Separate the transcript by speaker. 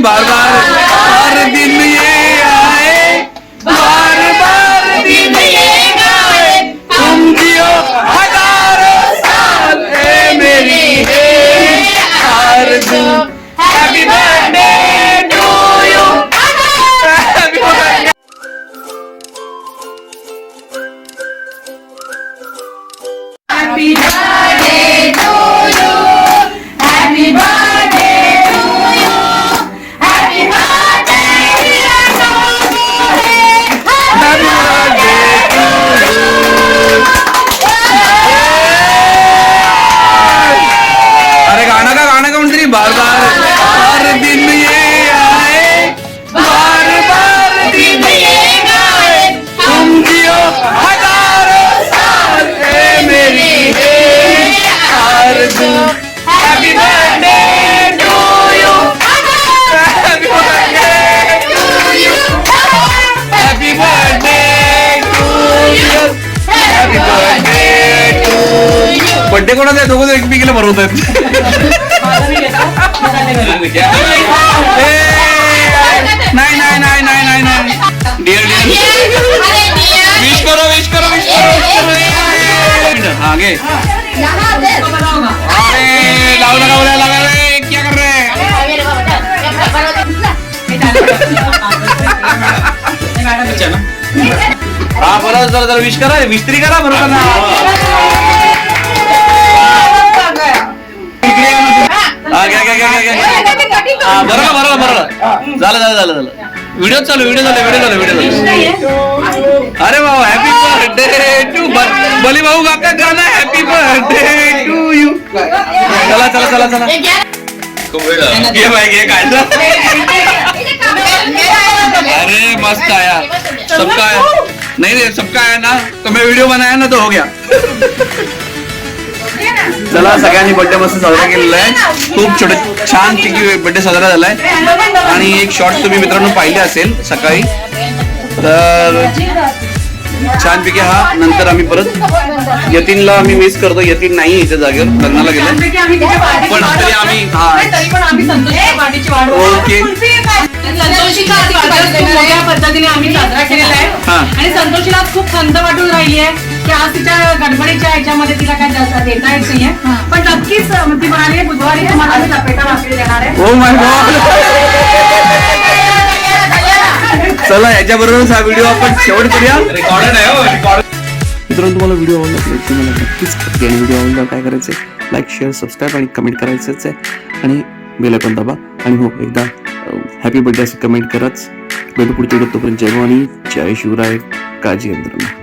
Speaker 1: बार बार हर दिन ये आए, बार बार दिन ये गाए, तुम जियो हजारों साल है मेरी है आरज़ू। Happy birthday to you, happy birthday.
Speaker 2: Happy birthday to you. Happy birthday to you. Happy birthday dear Nobu.
Speaker 1: Happy birthday to you. अरे गाना का म्हणतरी बार बार हर दिन ये आए, बार बार दिन ये गाए, तुम जियो हजारों साल है मेरी है आरज़ू। Happy birthday to you, happy birthday to you, happy birthday to you, happy birthday to you. Birthday कोणाचा आहे? दोघं एकमेकीला भरवतात. नाही नाही नाही नाही नाही नाही डिअर विश करो विश करो विश करो. हाँ गे. अरे लाव लगा रे, क्या कर रहे हैं? हाँ बरोबर, जरा विश करा, विश तरी करा बरोबर ना. बरोबर झालं. व्हिडिओ चालू. अरे भाऊ हॅपी बर्थडे टू बली भाऊ काका गाणं हॅपी बर्थडे टू यू. चला घे भाई घे काय. अरे मस्त आया, सबका आया. नहीं रे सबका आया ना, तो मैं वीडियो बनाया ना तो हो गया. चला सगळ्यांनी बर्थडे मस्त साजरा केलेला आहे. खूप छान पैकी बर्थडे साजरा झालाय. आणि एक शॉर्ट तुम्ही मित्रांनो पाहिले असेल सकाळी, तर छानपैकी हा. नंतर आम्ही परत यतीनला आम्ही मिस करतो. यतीन नाही इथे जागेवर, लग्नाला गेलं, पण तरी आम्ही ओके
Speaker 3: मोठ्या पद्धतीने आम्ही साजरा केलेला आहे. आणि संतोषीला खूप खंत वाटून राहिली आहे की आज तिच्या गडबडीच्या ह्याच्यामध्ये तिला काय जास्त देता येत नाहीये, पण नक्कीच ती म्हणाली बुधवारी तुम्हाला मी लपेटा भाकरी देणार आहे.
Speaker 1: Oh my God. चला याच्याबरोबरच हा व्हिडिओ आपण शेवट करूया. रेकॉर्डेड आहे. मित्रांनो तुम्हाला व्हिडिओ आवडला तर तुम्हाला नक्कीच व्हिडिओ आवडला काय करायचं, लाईक शेअर सबस्क्राईब आणि कमेंट करायचंच आहे. आणि बेल आयकॉन दाबा. आणि हो एकदा हॅपी बर्थडे असं कमेंट करत भेटू पुढच्या व्हिडिओ. तोपर्यंत जय भवानी, जय शिवराय, काळजी घ्या मित्रांनो.